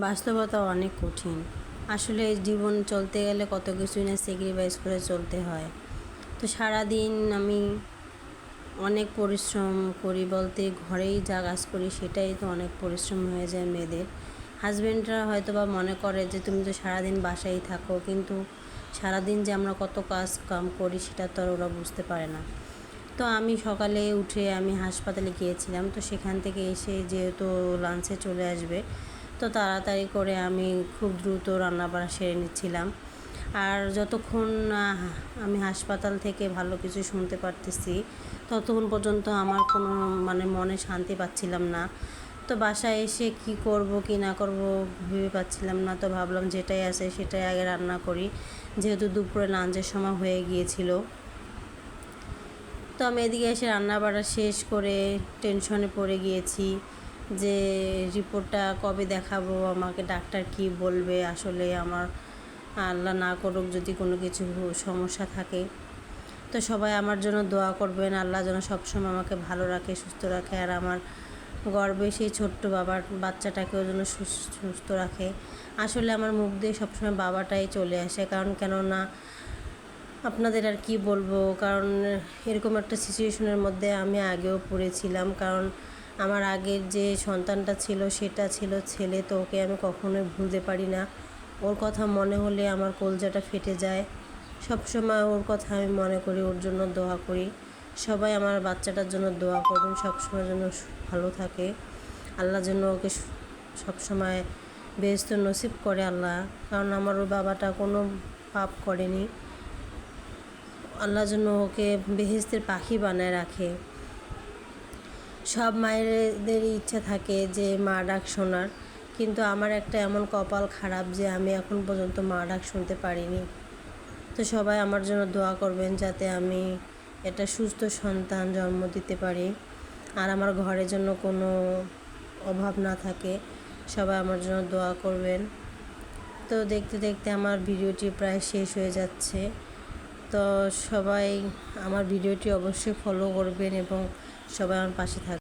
বাস্তবতা অনেক কঠিন। আসলে জীবন চলতে গেলে কত কিছুই না স্যাক্রিফাইস করে চলতে হয়। তো সারাদিন আমি অনেক পরিশ্রম করি, বলতে ঘরেই যা কাজ করি সেটাই তো অনেক পরিশ্রম হয়ে যায় মেয়েদের। হাজব্যান্ডরা হয়তো বা মনে করে যে তুমি তো সারাদিন বাসায় থাকো, কিন্তু সারাদিন যে আমরা কত কাজ কাম করি সেটা তো আর ওরা বুঝতে পারে না। তো আমি সকালে উঠে আমি হাসপাতালে গিয়েছিলাম। তো সেখান থেকে এসে যেহেতু লাঞ্চে চলে আসবে, তো তাড়াতাড়ি করে আমি খুব দ্রুত রান্নাবাড়া সেরে নিচ্ছিলাম। আর যতক্ষণ আমি হাসপাতাল থেকে ভালো কিছু শুনতে পারতেছি ততক্ষণ পর্যন্ত আমার কোনো মনে শান্তি পাচ্ছিলাম না। তো বাসায় এসে কি করব কি না করব ভেবে পাচ্ছিলাম না। তো ভাবলাম যেটাই আছে সেটাই আগে রান্না করি, যেহেতু দুপুরে লাঞ্চের সময় হয়ে গিয়েছিল। তো আমি এদিকে এসে রান্নাবাড়া শেষ করে টেনশনে পড়ে গিয়েছি যে রিপোর্টটা কবে দেখাবো, আমাকে ডাক্তার কি বলবে। আসলে আমার আল্লাহ না করুক যদি কোনো কিছু সমস্যা থাকে, তো সবাই আমার জন্য দোয়া করবেন। আল্লাহ যেন সবসময় আমাকে ভালো রাখে, সুস্থ রাখে, আর আমার গর্বে সেই ছোট্ট বাচ্চাটাকেও যেন সুস্থ রাখে। আসলে আমার মুখ দিয়ে সবসময় বাবাটাই চলে আসে, কেননা আপনাদের আর কি বলবো, কারণ এরকম একটা সিচুয়েশনের মধ্যে আমি আগেও পড়েছিলাম। কারণ আমার আগের যে সন্তানটা ছিল সেটা ছিল ছেলে, তো ওকে আমি কখনোই ভুলতে পারি না। ওর কথা মনে হলে আমার কলজাটা ফেটে যায়। সবসময় ওর কথা আমি মনে করি, ওর জন্য দোয়া করি। সবাই আমার বাচ্চাটার জন্য দোয়া করবেন, সবসময় যেন ভালো থাকে। আল্লাহ যেন ওকে সবসময় বেহেশত নসিব করে আল্লাহ, কারণ আমার ওর বাবাটা কোনো পাপ করেনি। আল্লাহ যেন ওকে বেহেশতের পাখি বানায় রাখে। সব মায়েদেরই ইচ্ছা থাকে যে মা ডাক শোনার, কিন্তু আমার একটা এমন কপাল খারাপ যে আমি এখন পর্যন্ত মা ডাক শুনতে পারিনি। তো সবাই আমার জন্য দোয়া করবেন যাতে আমি একটা সুস্থ সন্তান জন্ম দিতে পারি, আর আমার ঘরের জন্য কোনো অভাব না থাকে। সবাই আমার জন্য দোয়া করবেন। তো দেখতে দেখতে আমার ভিডিওটি প্রায় শেষ হয়ে যাচ্ছে। তো সবাই আমার ভিডিওটি অবশ্যই ফলো করবেন এবং সবাই আমার পাশে থাকবেন।